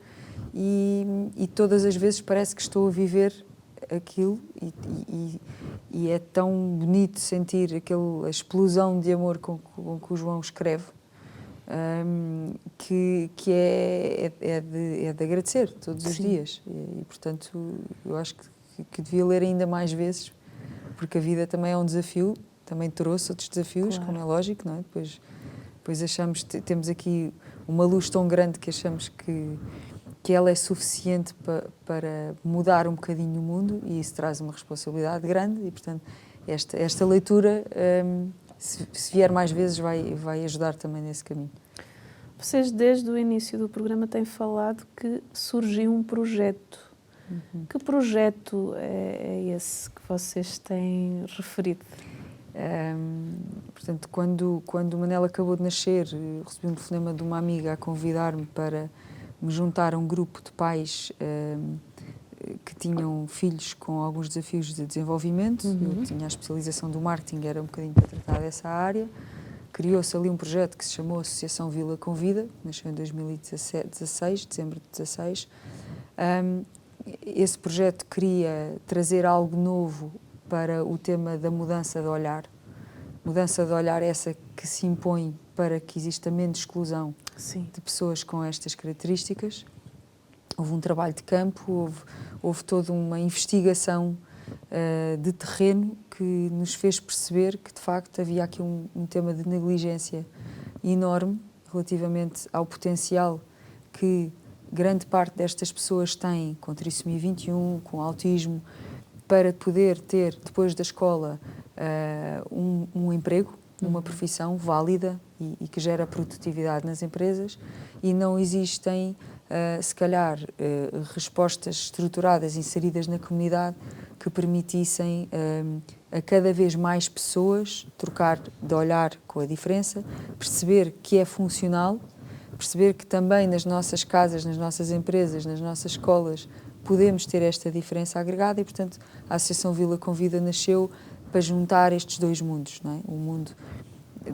e todas as vezes parece que estou a viver aquilo e é tão bonito sentir a explosão de amor com que o João escreve, que é de agradecer todos os dias e, portanto, eu acho que devia ler ainda mais vezes, porque a vida também é um desafio, também trouxe outros desafios, claro, como é lógico, não é? Depois achamos, temos aqui uma luz tão grande que achamos que ela é suficiente para mudar um bocadinho o mundo, e isso traz uma responsabilidade grande e, portanto, esta leitura, se vier mais vezes, vai ajudar também nesse caminho. Vocês, desde o início do programa, têm falado que surgiu um projeto. Que projeto é esse que vocês têm referido? Portanto, quando o Manel acabou de nascer, recebi um telefonema de uma amiga a convidar-me para me juntar a um grupo de pais que tinham filhos com alguns desafios de desenvolvimento. Eu tinha a especialização do marketing, era um bocadinho para tratar dessa área. Criou-se ali um projeto que se chamou Associação Vila Convida, nasceu em 2016, dezembro de 2016. Esse projeto queria trazer algo novo para o tema da mudança de olhar. Mudança de olhar essa que se impõe para que exista menos exclusão de pessoas com estas características. Houve um trabalho de campo, houve toda uma investigação de terreno que nos fez perceber que, de facto, havia aqui um tema de negligência enorme relativamente ao potencial que grande parte destas pessoas têm com trissomia 21, com autismo, para poder ter, depois da escola, um emprego, uma profissão válida e que gera produtividade nas empresas, e não existem, se calhar, respostas estruturadas inseridas na comunidade que permitissem a cada vez mais pessoas trocar de olhar com a diferença, perceber que é funcional, perceber que também nas nossas casas, nas nossas empresas, nas nossas escolas, podemos ter esta diferença agregada e, portanto, a Associação Vila Convida nasceu para juntar estes dois mundos, não é? O mundo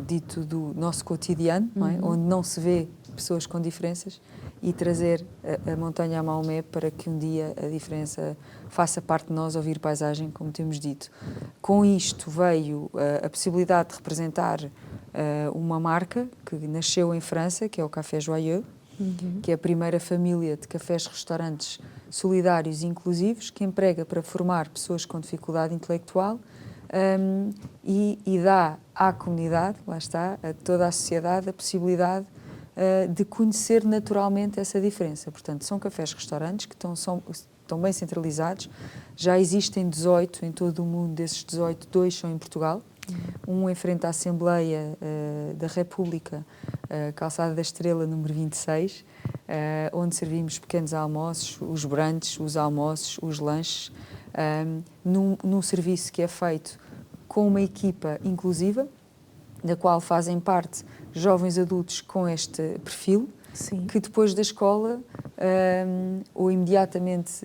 dito do nosso cotidiano, não é? Onde não se vê pessoas com diferenças, e trazer a montanha a Maomé para que um dia a diferença faça parte de nós, ouvir paisagem, como temos dito. Com isto veio a possibilidade de representar uma marca que nasceu em França, que é o Café Joyeux, que é a primeira família de cafés-restaurantes solidários e inclusivos, que emprega para formar pessoas com dificuldade intelectual e dá à comunidade, lá está, a toda a sociedade, a possibilidade de conhecer naturalmente essa diferença. Portanto, são cafés-restaurantes que estão bem centralizados. Já existem 18 em todo o mundo, desses 18, 2 são em Portugal. Um em frente à Assembleia da República, Calçada da Estrela, número 26, onde servimos pequenos almoços, os brunches, os almoços, os lanches, num serviço que é feito com uma equipa inclusiva, da qual fazem parte jovens adultos com este perfil, Sim. que depois da escola ou imediatamente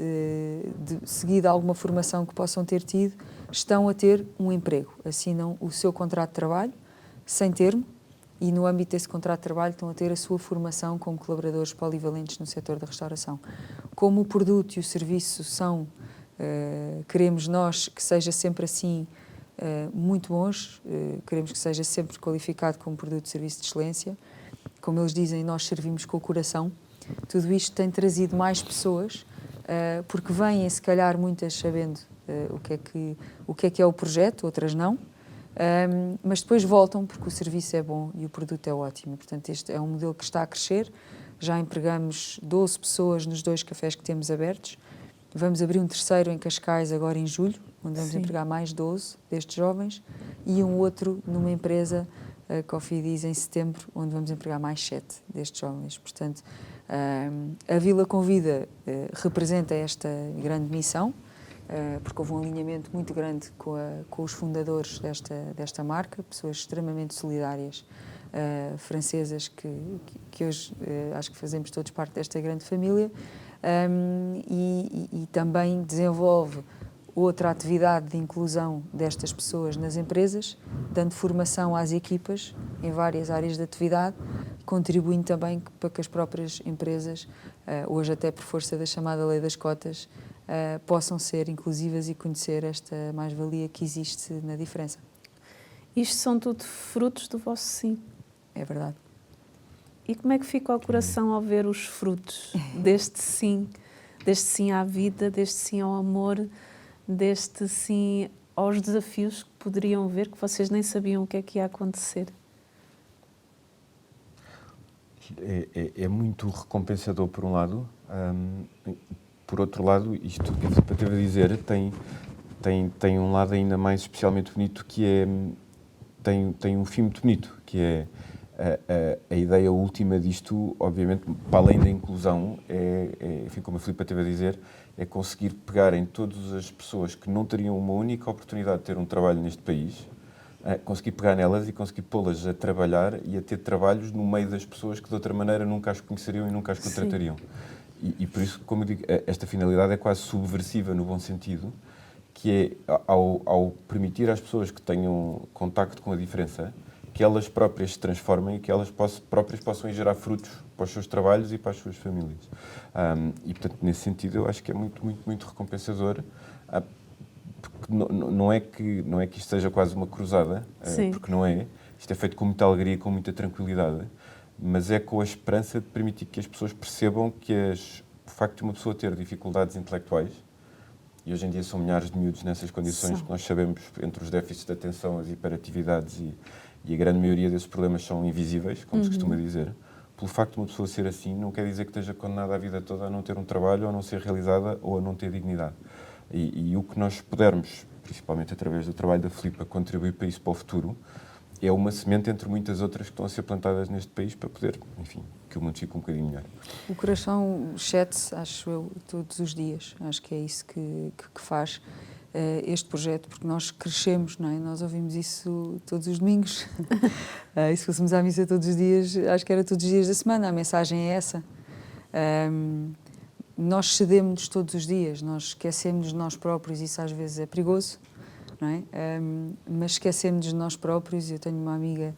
seguida alguma formação que possam ter tido, estão a ter um emprego, assinam o seu contrato de trabalho sem termo e no âmbito desse contrato de trabalho estão a ter a sua formação como colaboradores polivalentes no setor da restauração. Como o produto e o serviço são, queremos nós que seja sempre assim, muito bons, queremos que seja sempre qualificado como produto de serviço de excelência. Como eles dizem, nós servimos com o coração. Tudo isto tem trazido mais pessoas, porque vêm, se calhar, muitas sabendo o que é o projeto, outras não, mas depois voltam porque o serviço é bom e o produto é ótimo. Portanto, este é um modelo que está a crescer. Já empregamos 12 pessoas nos 2 cafés que temos abertos. Vamos abrir um terceiro em Cascais agora em julho, onde vamos empregar mais 12 destes jovens, e um outro numa empresa, Coffee Diz, em setembro, onde vamos empregar mais 7 destes jovens. Portanto, a Vila Convida representa esta grande missão, porque houve um alinhamento muito grande com os fundadores desta marca, pessoas extremamente solidárias, francesas, que hoje acho que fazemos todos parte desta grande família, e também desenvolve outra atividade de inclusão destas pessoas nas empresas, dando formação às equipas em várias áreas de atividade, contribuindo também para que as próprias empresas, hoje até por força da chamada lei das cotas, possam ser inclusivas e conhecer esta mais-valia que existe na diferença. Isto são tudo frutos do vosso sim. É verdade. E como é que fica o coração ao ver os frutos deste sim à vida, deste sim ao amor, deste sim aos desafios que poderiam ver, que vocês nem sabiam o que é que ia acontecer? É muito recompensador, por um lado. Por outro lado, isto que a Filipa teve a dizer tem um lado ainda mais especialmente bonito, que é tem um fim muito bonito, que é a ideia última disto, obviamente, para além da inclusão, enfim, como a Filipa teve a dizer, é conseguir pegar em todas as pessoas que não teriam uma única oportunidade de ter um trabalho neste país, conseguir pegar nelas e conseguir pô-las a trabalhar e a ter trabalhos no meio das pessoas que de outra maneira nunca as conheceriam e nunca as contratariam. E por isso, como eu digo, esta finalidade é quase subversiva no bom sentido, que é ao permitir às pessoas que tenham contacto com a diferença, que elas próprias se transformem e que elas próprias possam gerar frutos para os seus trabalhos e para as suas famílias. E, portanto, nesse sentido, eu acho que é muito, muito, muito recompensador. Porque não é que isto seja quase uma cruzada, porque não é. Isto é feito com muita alegria, com muita tranquilidade, mas é com a esperança de permitir que as pessoas percebam que o facto de uma pessoa ter dificuldades intelectuais, e hoje em dia são milhares de miúdos nessas condições que nós sabemos, entre os déficits de atenção, as hiperatividades e a grande maioria desses problemas são invisíveis, como se costuma dizer. Pelo facto de uma pessoa ser assim, não quer dizer que esteja condenada a vida toda a não ter um trabalho, ou a não ser realizada, ou a não ter dignidade. E o que nós pudermos, principalmente através do trabalho da Filipa, contribuir para isso para o futuro, é uma semente entre muitas outras que estão a ser plantadas neste país para poder, enfim, que o mundo fique um bocadinho melhor. O coração cede-se, acho eu, todos os dias. Acho que é isso que faz. este projeto, porque nós crescemos, não é? Nós ouvimos isso todos os domingos. E se fôssemos à missa todos os dias, acho que era todos os dias da semana, a mensagem é essa. Nós cedemos todos os dias, nós esquecemos de nós próprios, isso às vezes é perigoso, não é? Mas esquecemos de nós próprios. Eu tenho uma amiga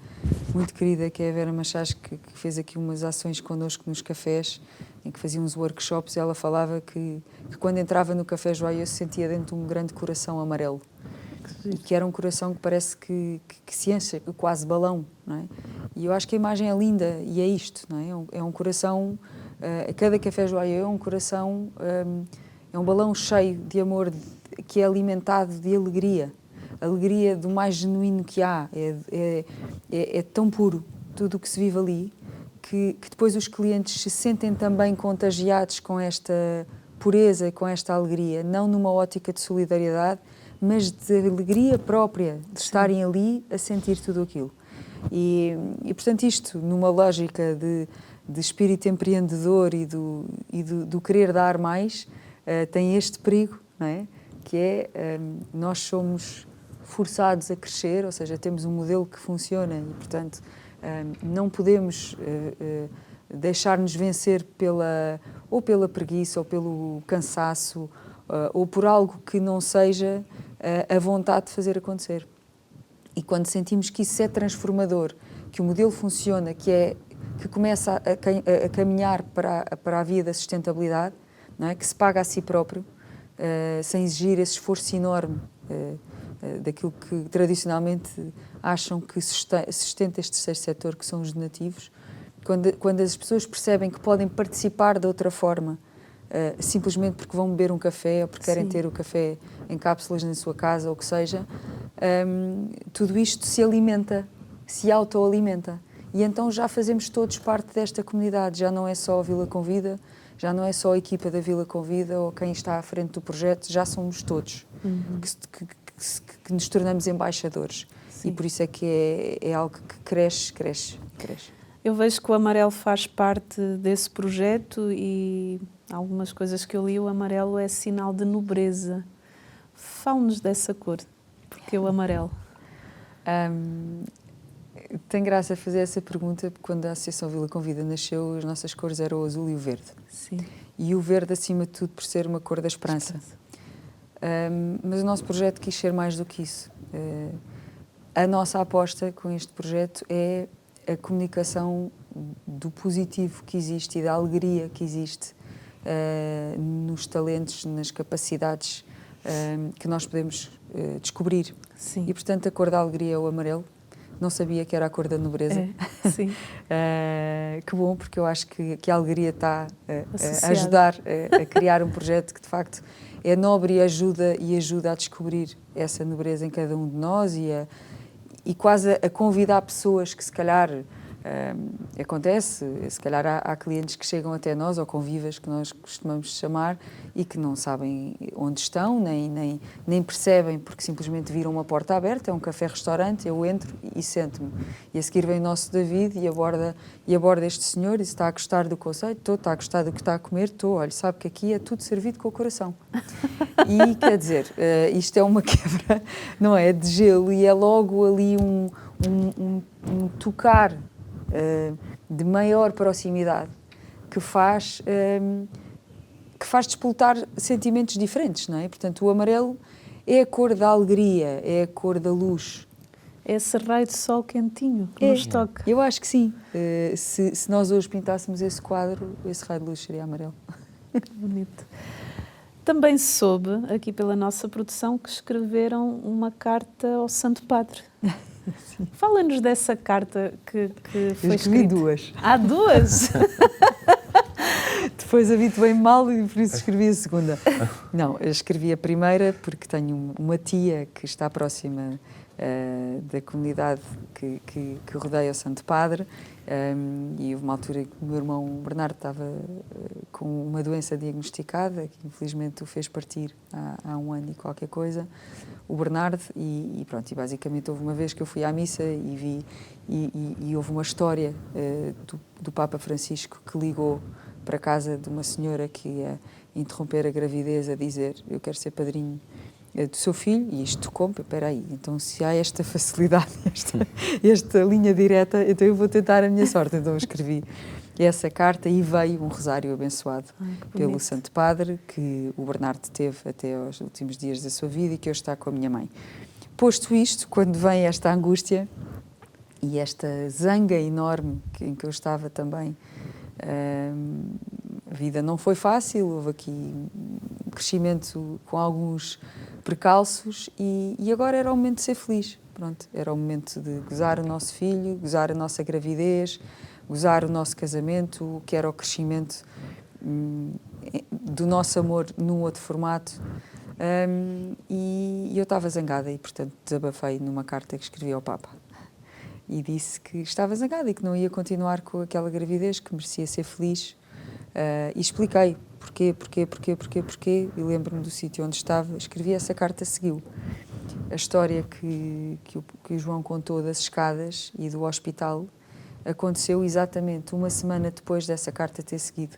muito querida, que é a Vera Machás, que fez aqui umas ações connosco nos cafés, em que fazia uns workshops, e ela falava que quando entrava no Café Joaia se sentia dentro de um grande coração amarelo, e que era um coração que parece que se enche, quase balão, não é? E eu acho que a imagem é linda, e é isto, não é? É um coração, cada Café Joaia é um coração, é um balão cheio de amor, que é alimentado de alegria, alegria do mais genuíno que há, é tão puro tudo o que se vive ali, que depois os clientes se sentem também contagiados com esta pureza, com esta alegria, não numa ótica de solidariedade, mas de alegria própria, de estarem ali a sentir tudo aquilo. E portanto, isto, numa lógica de espírito empreendedor e do querer dar mais, tem este perigo, não é? Que é, nós somos forçados a crescer, ou seja, temos um modelo que funciona e, portanto, não podemos deixar-nos vencer ou pela preguiça, ou pelo cansaço, ou por algo que não seja a vontade de fazer acontecer. E quando sentimos que isso é transformador, que o modelo funciona, que começa a caminhar para a via da sustentabilidade, não é? Que se paga a si próprio, sem exigir esse esforço enorme daquilo que tradicionalmente acham que sustenta este terceiro setor, que são os donativos. Quando as pessoas percebem que podem participar de outra forma, simplesmente porque vão beber um café ou porque querem ter o café em cápsulas na sua casa, ou o que seja, tudo isto se alimenta, se autoalimenta. E então já fazemos todos parte desta comunidade, já não é só a Vila Convida, já não é só a equipa da Vila Convida ou quem está à frente do projeto, já somos todos que nos tornamos embaixadores. Sim. E por isso é que é algo que cresce. Eu vejo que o amarelo faz parte desse projeto e algumas coisas que eu li, o amarelo é sinal de nobreza. Fale-nos dessa cor, porque o amarelo? Tem graça fazer essa pergunta, porque quando a Associação Vila Convida nasceu, as nossas cores eram o azul e o verde. Sim. E o verde, acima de tudo, por ser uma cor da esperança. Mas o nosso projeto quis ser mais do que isso. A nossa aposta com este projeto é a comunicação do positivo que existe e da alegria que existe nos talentos, nas capacidades que nós podemos descobrir. Sim. E, portanto, a cor da alegria é o amarelo. Não sabia que era a cor da nobreza. Sim. Que bom, porque eu acho que a alegria está a ajudar a criar um projeto que, de facto, é nobre e ajuda a descobrir essa nobreza em cada um de nós e quase a convidar pessoas que, se calhar, acontece, se calhar há clientes que chegam até nós, ou convivas, que nós costumamos chamar, e que não sabem onde estão, nem percebem, porque simplesmente viram uma porta aberta, é um café-restaurante, eu entro e sento-me. E a seguir vem o nosso David e aborda este senhor e está a gostar do conceito, está a gostar do que está a comer, olha, sabe que aqui é tudo servido com o coração. E, quer dizer, isto é uma quebra, não é, de gelo, e é logo ali um tocar de maior proximidade que faz despoltar sentimentos diferentes, não é? Portanto, o amarelo é a cor da alegria, é a cor da luz. É esse raio de sol quentinho que nos toca. Eu acho que sim. Se nós hoje pintássemos esse quadro, esse raio de luz seria amarelo. Que bonito. Também soube, aqui pela nossa produção, que escreveram uma carta ao Santo Padre. Fala-nos dessa carta que foi escrita. Duas. Há duas? Depois habituei mal e por isso escrevi a segunda. Não, eu escrevi a primeira porque tenho uma tia que está próxima da comunidade que rodeia o Santo Padre, e houve uma altura que o meu irmão Bernardo estava com uma doença diagnosticada, que infelizmente o fez partir há um ano e qualquer coisa, o Bernardo, e pronto, e basicamente houve uma vez que eu fui à missa e vi, e houve uma história do Papa Francisco que ligou para a casa de uma senhora que ia interromper a gravidez a dizer: eu quero ser padrinho do seu filho, e isto tocou-me, espera aí, então se há esta facilidade, esta linha direta, então eu vou tentar a minha sorte. Então eu escrevi essa carta e veio um rosário abençoado pelo Santo Padre, que o Bernardo teve até aos últimos dias da sua vida e que hoje está com a minha mãe. Posto isto, quando vem esta angústia e esta zanga enorme em que eu estava também, a vida não foi fácil, houve aqui um crescimento com alguns precalços e agora era o momento de ser feliz. Pronto, era o momento de gozar o nosso filho, gozar a nossa gravidez, gozar o nosso casamento, que era o crescimento do nosso amor num outro formato. E eu estava zangada e, portanto, desabafei numa carta que escrevi ao Papa. E disse que estava zangada e que não ia continuar com aquela gravidez, que merecia ser feliz. E expliquei porquê. E lembro-me do sítio onde estava, escrevi essa carta, seguiu. A história que o João contou das escadas e do hospital aconteceu exatamente uma semana depois dessa carta ter seguido.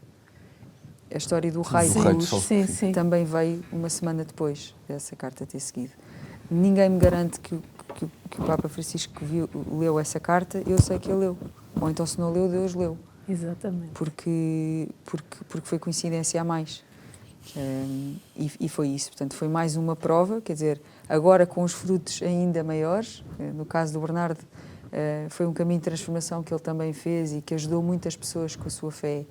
A história do raio de luz também veio uma semana depois dessa carta ter seguido. Ninguém me garante que o Papa Francisco leu essa carta, eu sei que ele leu. Ou então, se não leu, Deus leu. Exatamente. Porque foi coincidência a mais. E foi isso. Portanto, foi mais uma prova, quer dizer, agora com os frutos ainda maiores. No caso do Bernardo, foi um caminho de transformação que ele também fez e que ajudou muitas pessoas com a sua fé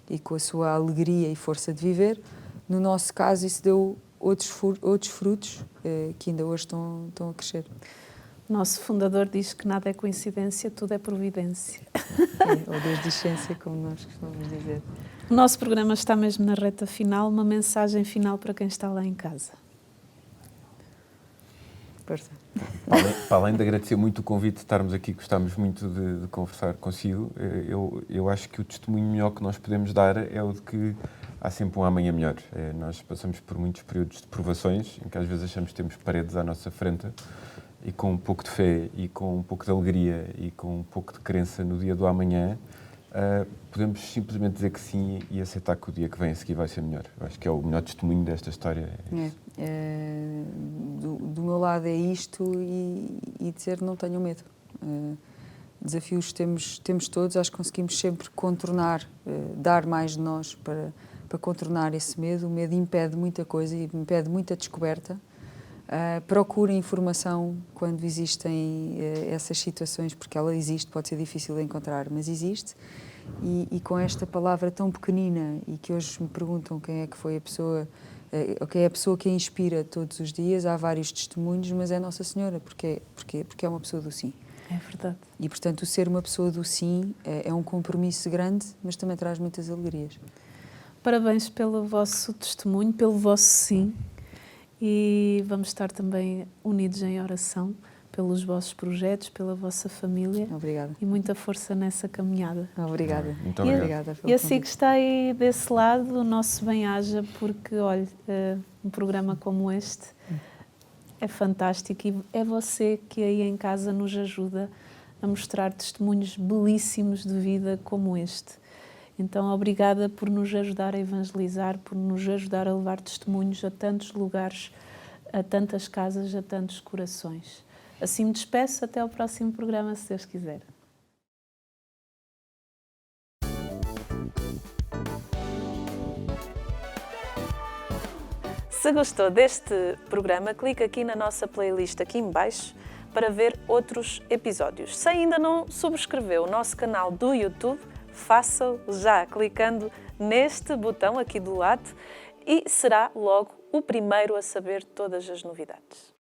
e com a sua alegria e força de viver. No nosso caso, isso deu outros frutos que ainda hoje estão a crescer. O nosso fundador diz que nada é coincidência, tudo é providência. Ou desdicência, como nós costumamos dizer. O nosso programa está mesmo na reta final. Uma mensagem final para quem está lá em casa. Força. Para além de agradecer muito o convite de estarmos aqui, gostámos muito de conversar consigo, eu acho que o testemunho melhor que nós podemos dar é o de que há sempre um amanhã melhor. Nós passamos por muitos períodos de provações, em que às vezes achamos que temos paredes à nossa frente, e com um pouco de fé, e com um pouco de alegria, e com um pouco de crença no dia do amanhã, podemos simplesmente dizer que sim e aceitar que o dia que vem a seguir vai ser melhor. Eu acho que é o melhor testemunho desta história. Do meu lado é isto e dizer não tenham medo. Desafios temos todos, acho que conseguimos sempre contornar, dar mais de nós para contornar esse medo. O medo impede muita coisa e impede muita descoberta. Procurem informação quando existem essas situações, porque ela existe, pode ser difícil de encontrar, mas existe. E com esta palavra tão pequenina e que hoje me perguntam quem é que foi a pessoa, quem é a pessoa que a inspira todos os dias, há vários testemunhos, mas é Nossa Senhora, porque é uma pessoa do sim. É verdade. E, portanto, o ser uma pessoa do sim é um compromisso grande, mas também traz muitas alegrias. Parabéns pelo vosso testemunho, pelo vosso sim. E vamos estar também unidos em oração pelos vossos projetos, pela vossa família. Obrigada. E muita força nessa caminhada. Obrigada. Muito obrigada. E assim que está aí desse lado, o nosso bem-aja, porque, olha, um programa como este é fantástico e é você que aí em casa nos ajuda a mostrar testemunhos belíssimos de vida como este. Então, obrigada por nos ajudar a evangelizar, por nos ajudar a levar testemunhos a tantos lugares, a tantas casas, a tantos corações. Assim me despeço, até ao próximo programa, se Deus quiser. Se gostou deste programa, clique aqui na nossa playlist aqui em baixo para ver outros episódios. Se ainda não subscreveu o nosso canal do YouTube, faça-o já clicando neste botão aqui do lado e será logo o primeiro a saber todas as novidades.